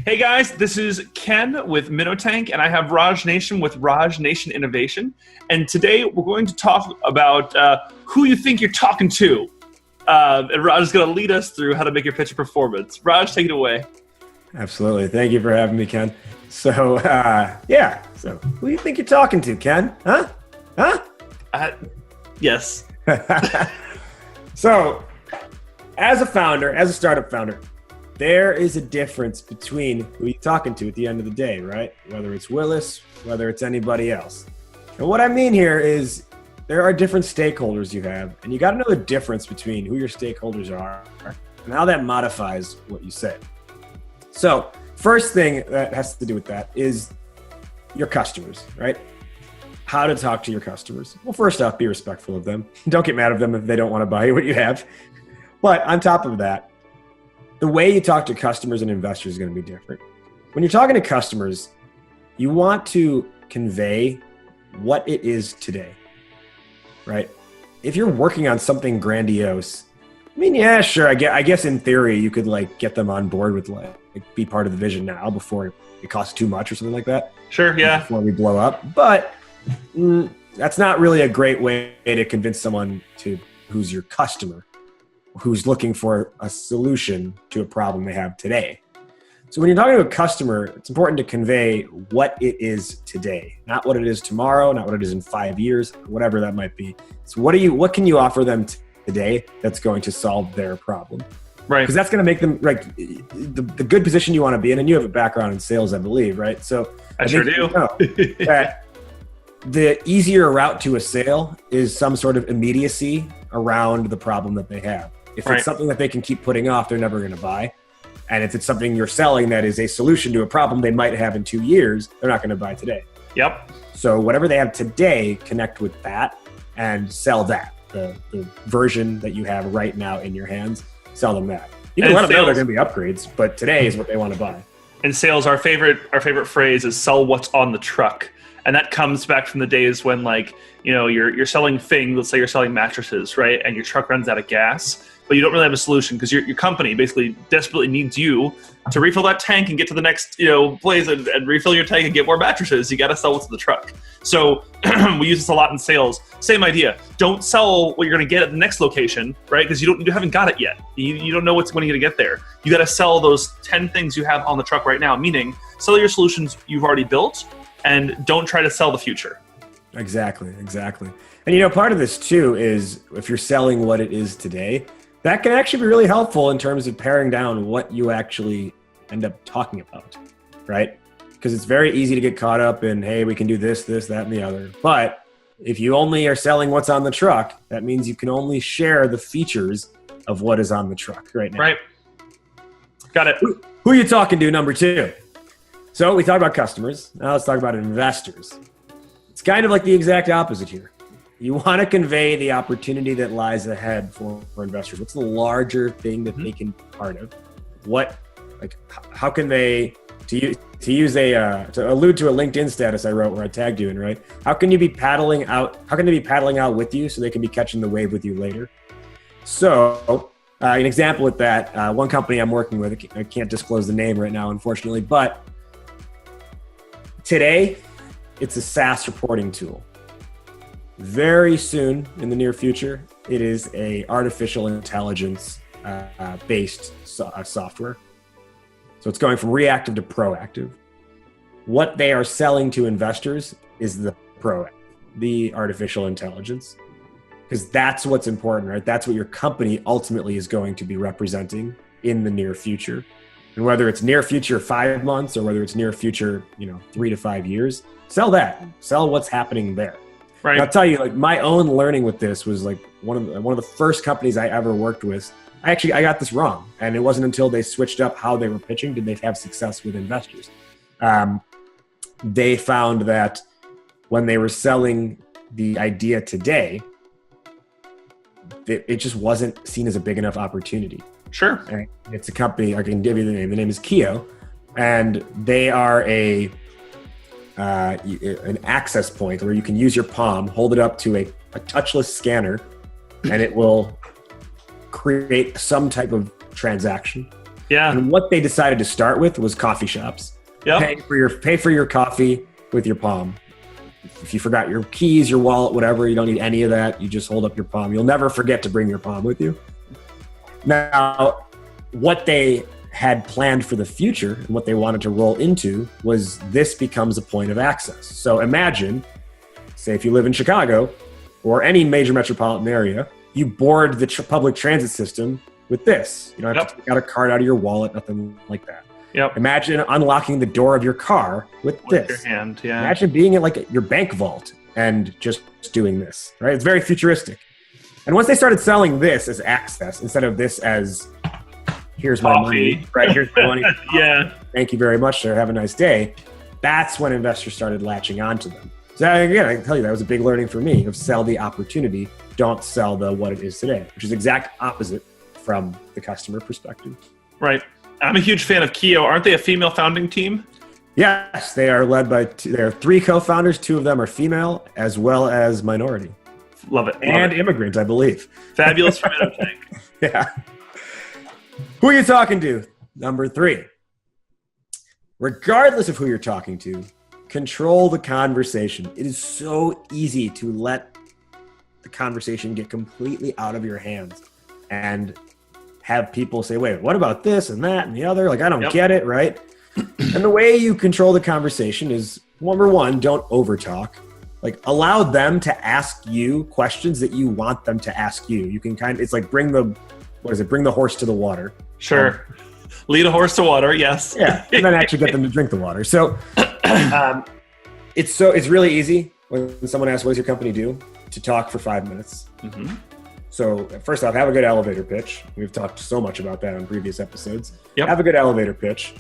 Hey guys, this is Ken with Minotank, and I have Raj Nation with Raj Nation Innovation. And today we're going to talk about who you think you're talking to. And Raj is going to lead us through how to make your pitch a performance. Raj, take it away. Absolutely. Thank you for having me, Ken. So, So who do you think you're talking to, Ken? Huh? Yes. So, as a startup founder, there is a difference between who you're talking to at the end of the day, right? Whether it's Willis, whether it's anybody else. And what I mean here is there are different stakeholders you have, and you got to know the difference between who your stakeholders are and how that modifies what you say. So, first thing that has to do with that is your customers, right? How to talk to your customers. Well, first off, be respectful of them. Don't get mad at them if they don't want to buy what you have. But on top of that, the way you talk to customers and investors is going to be different. When you're talking to customers, you want to convey what it is today, right? If you're working on something grandiose, I mean, yeah, sure. I guess in theory, you could get them on board with be part of the vision now before it costs too much or something like that. Sure, yeah. Before we blow up. But that's not really a great way to convince someone who's your customer, who's looking for a solution to a problem they have today. So when you're talking to a customer, it's important to convey what it is today, not what it is tomorrow, not what it is in 5 years, whatever that might be. So what can you offer them today that's going to solve their problem? Right. Because that's going to make them the good position you want to be in. And you have a background in sales, I believe, right? So I sure do. That the easier route to a sale is some sort of immediacy around the problem that they have. If it's something that they can keep putting off, they're never going to buy. And if it's something you're selling that is a solution to a problem they might have in 2 years, they're not going to buy today. Yep. So whatever they have today, connect with that and sell that. The version that you have right now in your hands, sell them that. You can let them know they're going to be upgrades, but today is what they want to buy. In sales, our favorite phrase is sell what's on the truck. And that comes back from the days when you're selling things, let's say you're selling mattresses, right? And your truck runs out of gas, but you don't really have a solution because your company basically desperately needs you to refill that tank and get to the next place and refill your tank and get more mattresses. You got to sell what's in the truck. So we use this a lot in sales. Same idea. Don't sell what you're going to get at the next location, right? Because you haven't got it yet. You don't know when you're going to get there. You got to sell those 10 things you have on the truck right now, meaning sell your solutions you've already built and don't try to sell the future. Exactly. And part of this too is if you're selling what it is today, that can actually be really helpful in terms of paring down what you actually end up talking about, right? Because it's very easy to get caught up in, hey, we can do this, that, and the other. But if you only are selling what's on the truck, that means you can only share the features of what is on the truck right now. Right. Got it. Who are you talking to, number 2? So we talked about customers. Now let's talk about investors. It's kind of like the exact opposite here. You want to convey the opportunity that lies ahead for investors. What's the larger thing that they can be part of? How can they, to allude to a LinkedIn status I wrote where I tagged you in, right? How can they be paddling out with you so they can be catching the wave with you later? So an example with that, one company I'm working with, I can't disclose the name right now, unfortunately, but today it's a SaaS reporting tool. Very soon, in the near future, it is a artificial intelligence based software. So it's going from reactive to proactive. What they are selling to investors is the artificial intelligence, because that's what's important, right? That's what your company ultimately is going to be representing in the near future. And whether it's near future 5 months or whether it's near future, 3 to 5 years, sell that. Sell what's happening there. Right. And I'll tell you, my own learning with this was one of the first companies I ever worked with. I got this wrong, and it wasn't until they switched up how they were pitching did they have success with investors. They found that when they were selling the idea today, it just wasn't seen as a big enough opportunity. Sure. And it's a company, I can give you the name. The name is Kio, and they are an access point where you can use your palm, hold it up to a touchless scanner, and it will create some type of transaction. Yeah. And what they decided to start with was coffee shops. Yep. Pay for your coffee with your palm. If you forgot your keys, your wallet, whatever, you don't need any of that. You just hold up your palm. You'll never forget to bring your palm with you. Now, what they had planned for the future and what they wanted to roll into was this becomes a point of access. So imagine, say if you live in Chicago or any major metropolitan area, you board the public transit system with this. You don't have to take out a card out of your wallet, nothing like that. Yep. Imagine unlocking the door of your car with this. Your hand, yeah. Imagine being in like your bank vault and just doing this, right? It's very futuristic. And once they started selling this as access instead of this as here's my money, right? Here's my money. Yeah. Thank you very much, sir. Have a nice day. That's when investors started latching onto them. So again, I can tell you that was a big learning for me of sell the opportunity, don't sell the what it is today, which is exact opposite from the customer perspective. Right. I'm a huge fan of Keo. Aren't they a female founding team? Yes, they are led by there are 3 co-founders. 2 of them are female as well as minority. Love it. And immigrant, I believe. Fabulous for Tank. Yeah. Who are you talking to? Number 3. Regardless of who you're talking to, control the conversation. It is so easy to let the conversation get completely out of your hands and have people say, wait, what about this and that and the other? Like, I don't get it, right? And the way you control the conversation is, number 1, don't overtalk. Like, allow them to ask you questions that you want them to ask you. You can it's like bring the horse to the water. Sure. Lead a horse to water, yes. Yeah, and then actually get them to drink the water. So it's really easy when someone asks, what does your company do? To talk for 5 minutes. Mm-hmm. So first off, have a good elevator pitch. We've talked so much about that on previous episodes. Yep. Have a good elevator pitch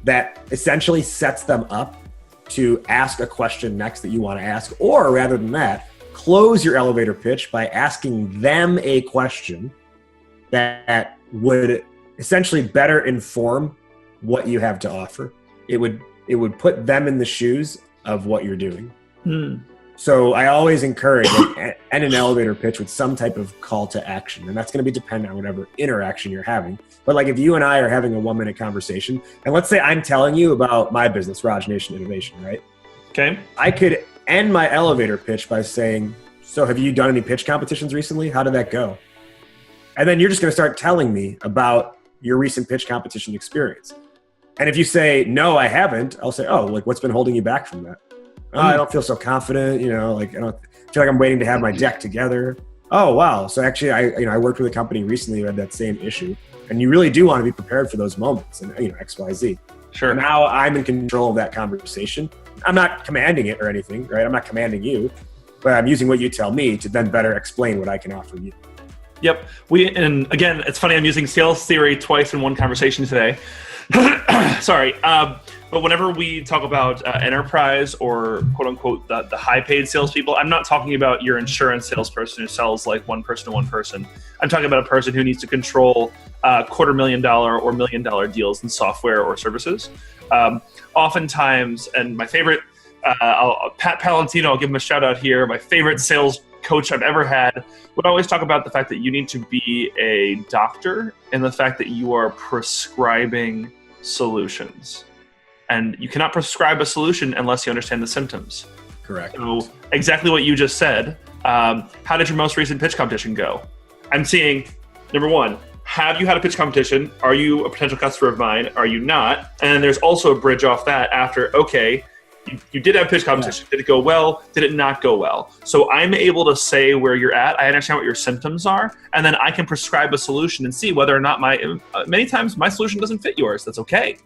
that essentially sets them up to ask a question next that you want to ask. Or rather than that, close your elevator pitch by asking them a question that would essentially better inform what you have to offer. It would put them in the shoes of what you're doing. So I always encourage end an elevator pitch with some type of call to action. And that's going to be dependent on whatever interaction you're having. But like if you and I are having a 1-minute conversation, and let's say I'm telling you about my business, Raj Nation Innovation, right? Okay. I could end my elevator pitch by saying, so have you done any pitch competitions recently? How did that go? And then you're just going to start telling me about your recent pitch competition experience. And if you say, no, I haven't, I'll say, oh, like what's been holding you back from that? Oh, I don't feel so confident, like I don't feel like I'm waiting to have my deck together. Oh, wow. So actually I worked with a company recently who had that same issue, and you really do want to be prepared for those moments and X, Y, Z. Sure. Now I'm in control of that conversation. I'm not commanding it or anything, right? I'm not commanding you, but I'm using what you tell me to then better explain what I can offer you. Yep. And again, it's funny, I'm using sales theory twice in one conversation today. Sorry. But whenever we talk about enterprise or quote unquote the high paid salespeople, I'm not talking about your insurance salesperson who sells like one person to one person. I'm talking about a person who needs to control $250,000 or $1 million deals in software or services. Oftentimes, and my favorite, Pat Palantino, I'll give him a shout out here, my favorite sales coach I've ever had, would always talk about the fact that you need to be a doctor and the fact that you are prescribing solutions. And you cannot prescribe a solution unless you understand the symptoms. Correct. So exactly what you just said. How did your most recent pitch competition go? I'm seeing, number 1, have you had a pitch competition? Are you a potential customer of mine? Are you not? And there's also a bridge off that after, okay, you did have a pitch competition. Did it go well? Did it not go well? So I'm able to say where you're at. I understand what your symptoms are. And then I can prescribe a solution and see whether or not many times my solution doesn't fit yours. That's okay.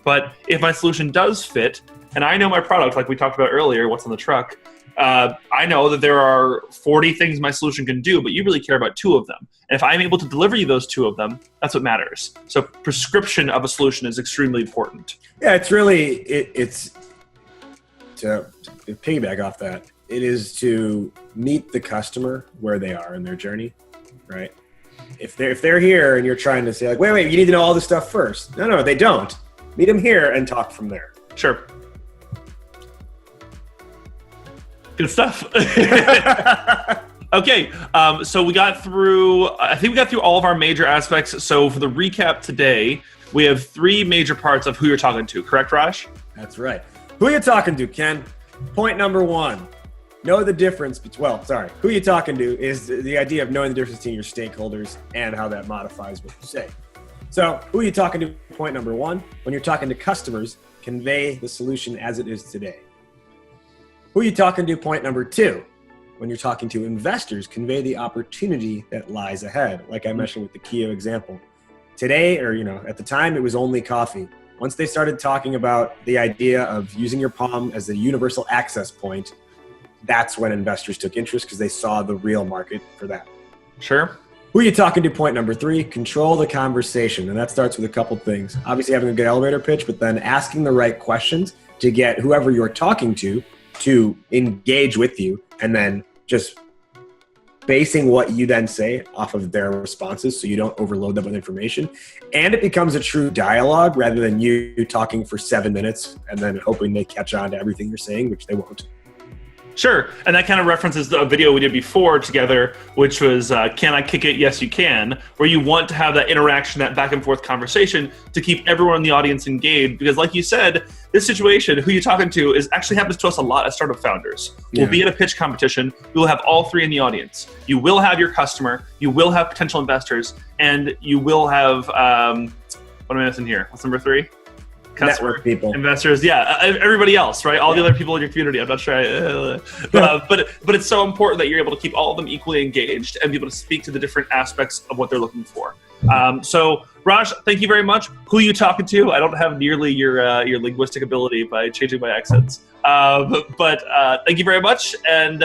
But if my solution does fit, and I know my product, like we talked about earlier, what's on the truck, I know that there are 40 things my solution can do, but you really care about 2 of them. And if I'm able to deliver you those 2 of them, that's what matters. So prescription of a solution is extremely important. Yeah, it's really, it's to piggyback off that, it is to meet the customer where they are in their journey, right? If they're here and you're trying to say like, wait, you need to know all this stuff first. No, they don't. Meet them here and talk from there. Sure. Good stuff. Okay, so I think we got through all of our major aspects. So for the recap today, we have 3 major parts of who you're talking to, correct, Raj? That's right. Who you talking to, Ken? Point number 1, know the difference. Who you talking to is the idea of knowing the difference between your stakeholders and how that modifies what you say. So who you talking to, point number 1, when you're talking to customers, convey the solution as it is today. Who you talking to, point number 2, when you're talking to investors, convey the opportunity that lies ahead. Like I mentioned with the Kia example. Today, or at the time, it was only coffee. Once they started talking about the idea of using your palm as a universal access point, that's when investors took interest because they saw the real market for that. Sure. Who are you talking to? Point number 3, control the conversation. And that starts with a couple things. Obviously having a good elevator pitch, but then asking the right questions to get whoever you're talking to engage with you, and then just basing what you then say off of their responses so you don't overload them with information. And it becomes a true dialogue rather than you talking for 7 minutes and then hoping they catch on to everything you're saying, which they won't. Sure, and that kind of references a video we did before together, which was Can I Kick It? Yes, You Can, where you want to have that interaction, that back and forth conversation to keep everyone in the audience engaged. Because like you said, this situation, who you're talking to, actually happens to us a lot as startup founders. Yeah. We'll be at a pitch competition. We will have all 3 in the audience. You will have your customer, you will have potential investors, and you will have, what am I missing here? What's number 3? Customer, network people, investors, everybody else, right? All the other people in your community. I'm not sure, but it's so important that you're able to keep all of them equally engaged and be able to speak to the different aspects of what they're looking for. So, Raj, thank you very much. Who are you talking to? I don't have nearly your linguistic ability by changing my accents, but thank you very much. And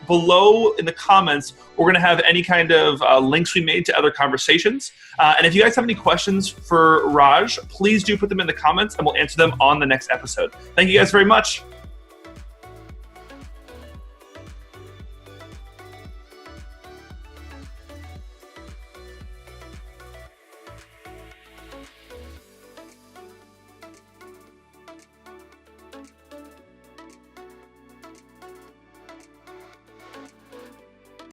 below in the comments, we're going to have any kind of links we made to other conversations. And if you guys have any questions for Raj, please do put them in the comments and we'll answer them on the next episode. Thank you guys very much.